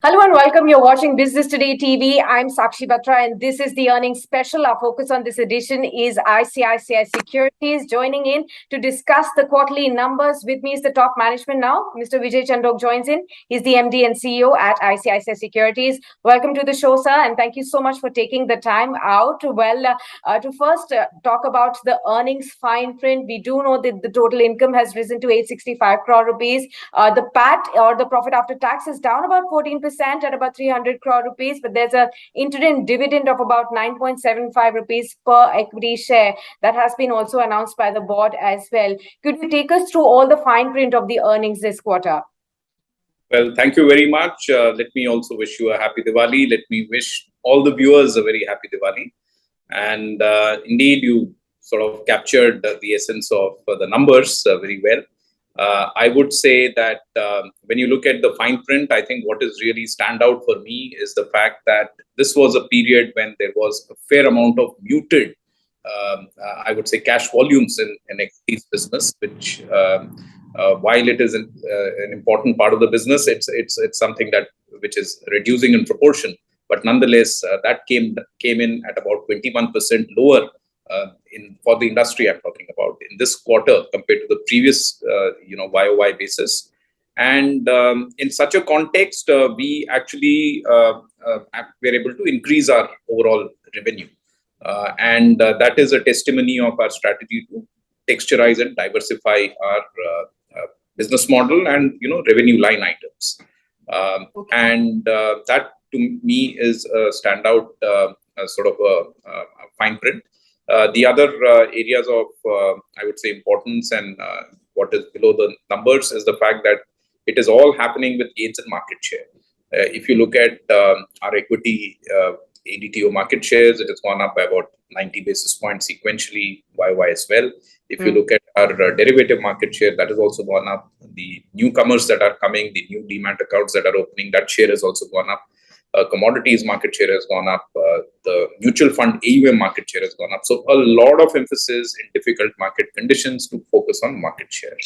Hello and welcome. You're watching Business Today TV. I'm Sakshi Batra and this is the earnings special. Our focus on this edition is ICICI Securities. Joining in to discuss the quarterly numbers with me is the top management now. Mr. Vijay Chandok joins in. He's the MD and CEO at ICICI Securities. Welcome to the show, sir, and thank you so much for taking the time out. To first talk about the earnings fine print, we do know that the total income has risen to 865 crore rupees. The PAT or the profit after tax is down about 14% at about 300 crore rupees, but there's a interim dividend of about 9.75 rupees per equity share that has been also announced by the board as well. Could you take us through all the fine print of the earnings this quarter? Well, thank you very much. Let me also wish you a happy Diwali. Let me wish all the viewers a very happy Diwali. And indeed, you sort of captured the essence of the numbers very well. I would say that when you look at the fine print, I think what is really stand out for me is the fact that this was a period when there was a fair amount of muted, I would say, cash volumes in equities business, which while it is an important part of the business, it's something that which is reducing in proportion. But nonetheless, that came in at about 21% lower for the industry I'm talking about in this quarter compared to the previous YOY basis. And in such a context, we actually were able to increase our overall revenue. And that is a testimony of our strategy to texturize and diversify our business model and revenue line items. And that to me is a standout sort of a fine print. The other areas of, I would say, importance and what is below the numbers is the fact that it is all happening with gains in market share. If you look at our equity ADTO market shares, it has gone up by about 90 basis points sequentially, YY as well. If you look at our derivative market share, that has also gone up. The newcomers that are coming, the new demat accounts that are opening, that share has also gone up. Commodities market share has gone up. The mutual fund AUM market share has gone up. So a lot of emphasis in difficult market conditions to focus on market share.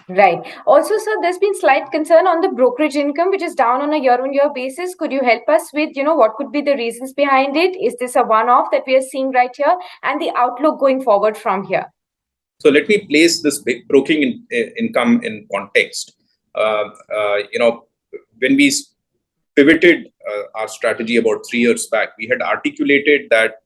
Right. Also, sir, there's been slight concern on the brokerage income, which is down on a year-on-year basis. Could you help us with, what could be the reasons behind it? Is this a one-off that we are seeing right here, and the outlook going forward from here? So let me place this big broking income in context. When we pivoted our strategy about 3 years back, we had articulated that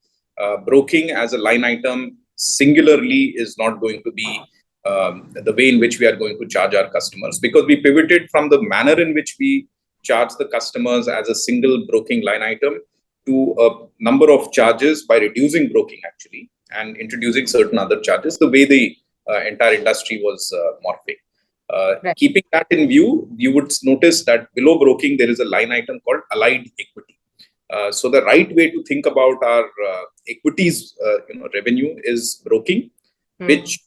broking as a line item singularly is not going to be the way in which we are going to charge our customers, because we pivoted from the manner in which we charge the customers as a single broking line item to a number of charges by reducing broking actually and introducing certain other charges, the way the entire industry was morphing. Right. Keeping that in view, you would notice that below broking, there is a line item called allied equity. So the right way to think about our equities revenue is broking, which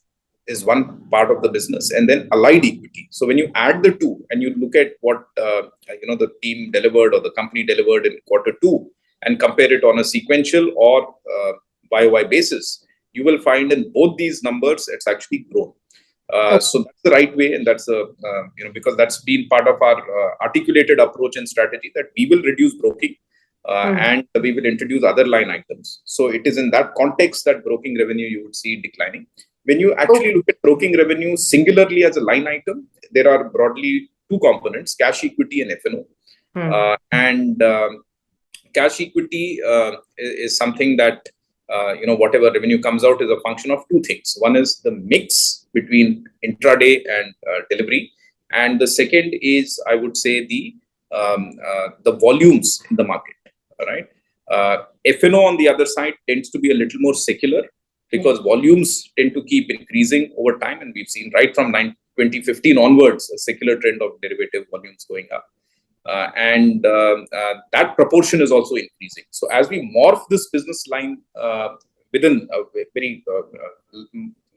is one part of the business, and then allied equity. So when you add the two and you look at what the team delivered or the company delivered in Q2 and compare it on a sequential or YOY basis, you will find in both these numbers it's actually grown. So that's the right way, and that's because that's been part of our articulated approach and strategy that we will reduce broking and we will introduce other line items. So it is in that context that broking revenue you would see declining. When you actually look at broking revenue singularly as a line item, there are broadly two components: cash equity and F&O. And cash equity is something that whatever revenue comes out is a function of two things. One is the mix between intraday and delivery, and the second is, I would say, the volumes in the market. Right? F&O on the other side tends to be a little more secular because volumes tend to keep increasing over time, and we've seen right from 2015 onwards a secular trend of derivative volumes going up. And that proportion is also increasing. So as we morph this business line within a very,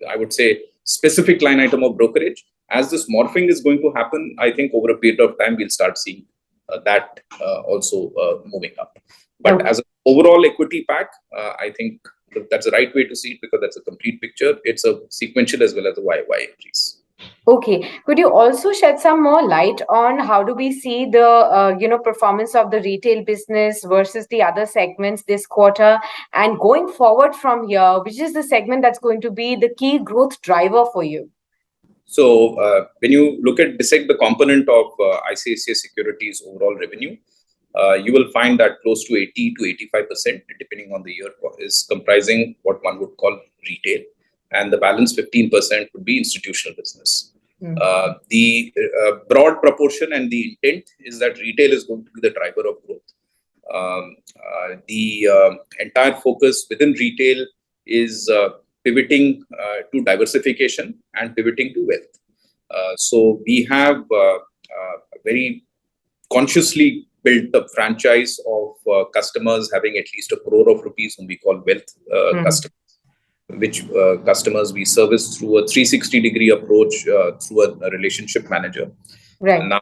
I would say, specific line item of brokerage, as this morphing is going to happen, I think over a period of time, we'll start seeing that also moving up. But as an overall equity pack, I think that's the right way to see it, because that's a complete picture. It's a sequential as well as a YY increase. Okay. Could you also shed some more light on how do we see the performance of the retail business versus the other segments this quarter, and going forward from here, which is the segment that's going to be the key growth driver for you? So when you dissect the component of ICICI Securities overall revenue, you will find that close to 80 to 85%, depending on the year, is comprising what one would call retail, and the balance 15% would be institutional business. The broad proportion and the intent is that retail is going to be the driver of growth. The entire focus within retail is pivoting to diversification and pivoting to wealth. So we have a very consciously built a franchise of customers having at least a crore of rupees, whom we call wealth customers, which customers we service through a 360-degree approach through a relationship manager. Right. And now,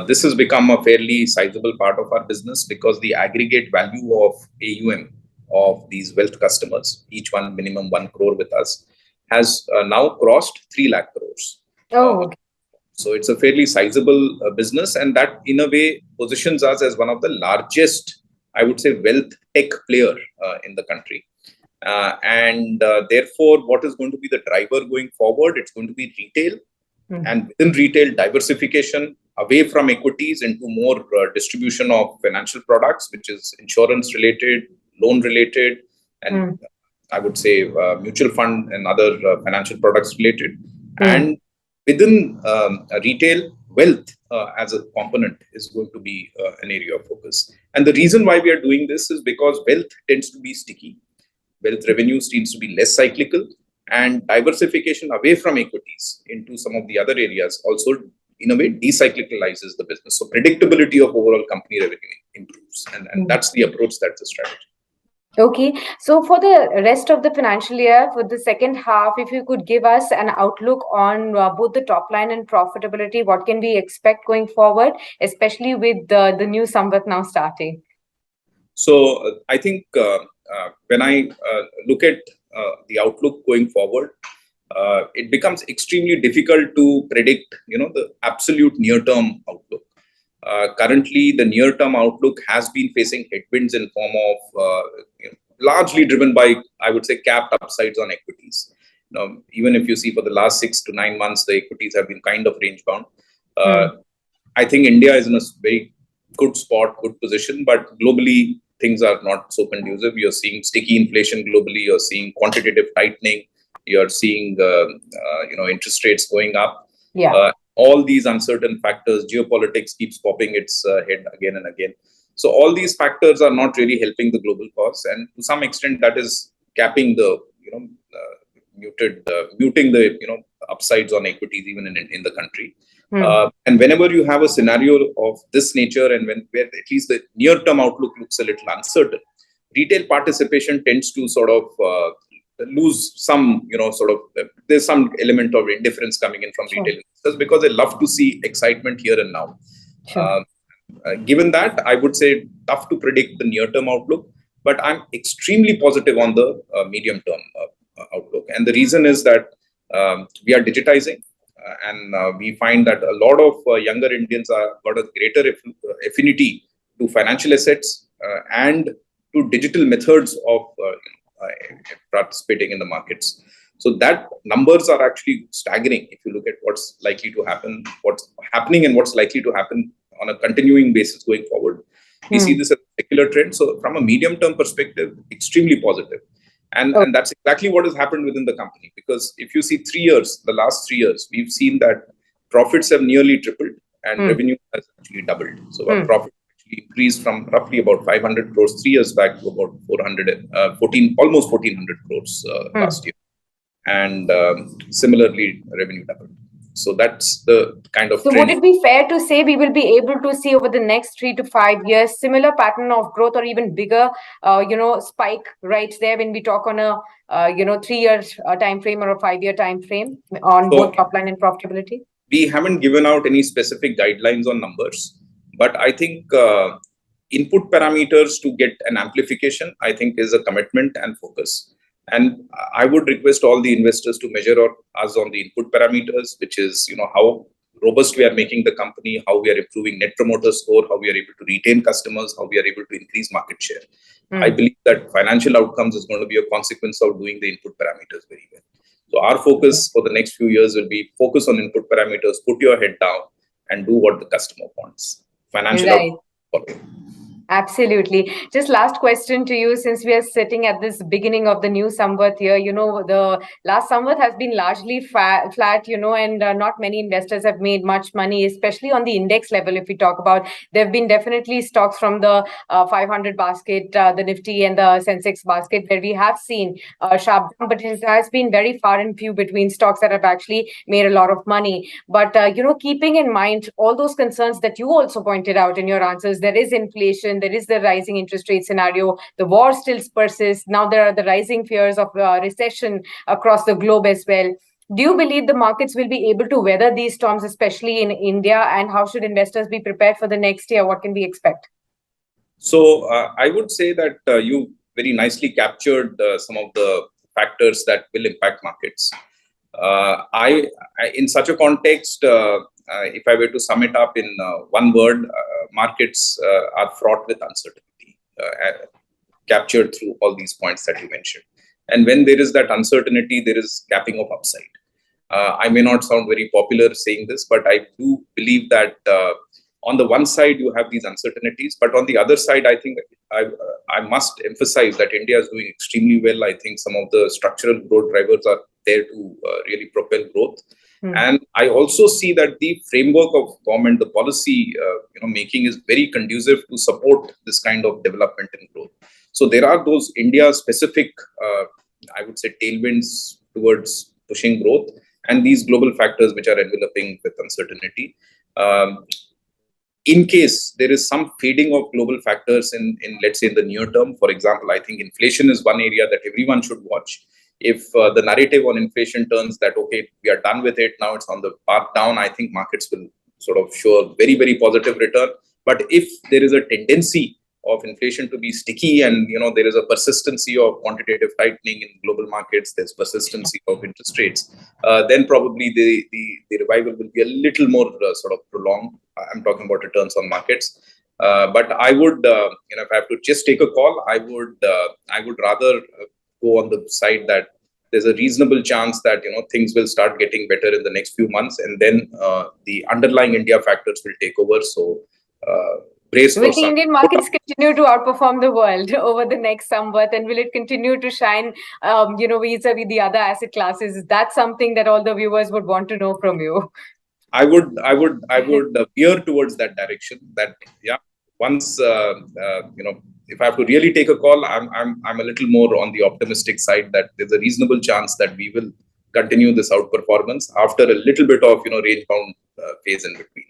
this has become a fairly sizable part of our business because the aggregate value of AUM of these wealth customers, each one minimum 1 crore with us, has now crossed 3 lakh crores. Oh, okay. So it's a fairly sizable business, and that in a way positions us as one of the largest, I would say, wealth tech player in the country. Therefore, what is going to be the driver going forward? It's going to be retail, and within retail, diversification away from equities into more distribution of financial products, which is insurance related, loan related, and I would say mutual fund and other financial products related. And within retail, wealth as a component is going to be an area of focus. And the reason why we are doing this is because wealth tends to be sticky. Wealth revenues tends to be less cyclical, and diversification away from equities into some of the other areas also, in a way, decyclicalizes the business. So predictability of overall company revenue improves. And that's the approach, that's the strategy. Okay, so for the rest of the financial year, for the second half, if you could give us an outlook on both the top line and profitability, what can we expect going forward, especially with the new Samvat now starting? So I think when I look at the outlook going forward, it becomes extremely difficult to predict, the absolute near-term outlook. Currently, the near-term outlook has been facing headwinds in form of largely driven by, I would say, capped upsides on equities. Even if you see for the last 6 to 9 months, the equities have been kind of range bound. I think India is in a very good spot, good position, but globally things are not so conducive. You're seeing sticky inflation globally. You're seeing quantitative tightening. You're seeing interest rates going up. Yeah. All these uncertain factors, geopolitics keeps popping its head again and again. So all these factors are not really helping the global cause, and to some extent that is capping the muting the upsides on equities even in the country. And whenever you have a scenario of this nature, and where at least the near-term outlook looks a little uncertain, retail participation tends to sort of lose some, there's some element of indifference coming in from retail investors because they love to see excitement here and now. Sure. Given that, I would say tough to predict the near-term outlook, but I'm extremely positive on the medium-term outlook. And the reason is that we are digitizing, and we find that a lot of younger Indians are got a greater affinity to financial assets and to digital methods of participating in the markets. So that numbers are actually staggering if you look at what's likely to happen, what's happening, and what's likely to happen on a continuing basis going forward. We see this as a secular trend. So from a medium-term perspective, extremely positive. And that's exactly what has happened within the company. Because if you see the last 3 years, we've seen that profits have nearly tripled and revenue has actually doubled. So our profit actually increased from roughly about 500 crores 3 years back to about almost 1400 crores last year. And similarly, revenue doubled. So that's the kind of trend. Would it be fair to say we will be able to see over the next 3 to 5 years similar pattern of growth, or even bigger, spike right there when we talk on a 3-year time frame or a 5-year time frame on both top line and profitability? We haven't given out any specific guidelines on numbers, but I think input parameters to get an amplification, I think, is a commitment and focus. And I would request all the investors to measure us on the input parameters, which is, how robust we are making the company, how we are improving net promoter score, how we are able to retain customers, how we are able to increase market share. I believe that financial outcomes is going to be a consequence of doing the input parameters very well. So our focus for the next few years will be focus on input parameters, put your head down and do what the customer wants. Financial outcomes. Absolutely. Just last question to you, since we are sitting at this beginning of the new Samvat year, the last Samvat has been largely flat, and not many investors have made much money, especially on the index level. If we talk about, there have been definitely stocks from the 500 basket, the Nifty and the Sensex basket, where we have seen sharp jump, but it has been very far and few between stocks that have actually made a lot of money. But, keeping in mind all those concerns that you also pointed out in your answers, there is inflation, there is the rising interest rate scenario, the war still persists. Now there are the rising fears of recession across the globe as well. Do you believe the markets will be able to weather these storms, especially in India? And how should investors be prepared for the next year? What can we expect? So I would say that you very nicely captured some of the factors that will impact markets. In such a context, if I were to sum it up in one word, markets are fraught with uncertainty, captured through all these points that you mentioned. And when there is that uncertainty, there is capping of upside. I may not sound very popular saying this, but I do believe that on the one side, you have these uncertainties, but on the other side, I think I must emphasize that India is doing extremely well. I think some of the structural growth drivers are there to really propel growth. And I also see that the framework of government, the policy making is very conducive to support this kind of development and growth. So there are those India-specific, I would say, tailwinds towards pushing growth, and these global factors which are enveloping with uncertainty. In case there is some fading of global factors in let's say in the near term, for example, I think inflation is one area that everyone should watch. If the narrative on inflation turns that, okay, we are done with it, now it's on the path down, I think markets will sort of show a very, very positive return. But if there is a tendency of inflation to be sticky and there is a persistency of quantitative tightening in global markets, there's persistency of interest rates, then probably the revival will be a little more sort of prolonged. I'm talking about returns on markets. But I would, if I have to just take a call, I would rather go on the side that there's a reasonable chance that things will start getting better in the next few months, and then the underlying India factors will take over. So brace for will the Indian markets continue to outperform the world over the next Samvat, and will it continue to shine, vis-a-vis the other asset classes? That's something that all the viewers would want to know from you. I would veer towards that direction. That once if I have to really take a call, I'm a little more on the optimistic side that there's a reasonable chance that we will continue this outperformance after a little bit of range bound phase in between.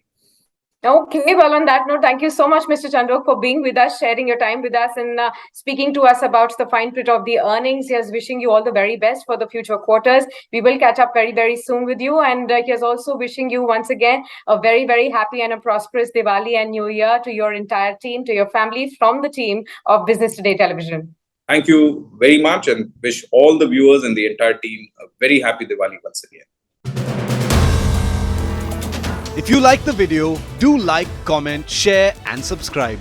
Okay, well, on that note, thank you so much, Mr. Chandok, for being with us, sharing your time with us, and speaking to us about the fine print of the earnings. He is wishing you all the very best for the future quarters. We will catch up very, very soon with you. And he is also wishing you once again a very, very happy and a prosperous Diwali and New Year to your entire team, to your family, from the team of Business Today Television. Thank you very much, and wish all the viewers and the entire team a very happy Diwali once again. If you like the video, do like, comment, share and subscribe.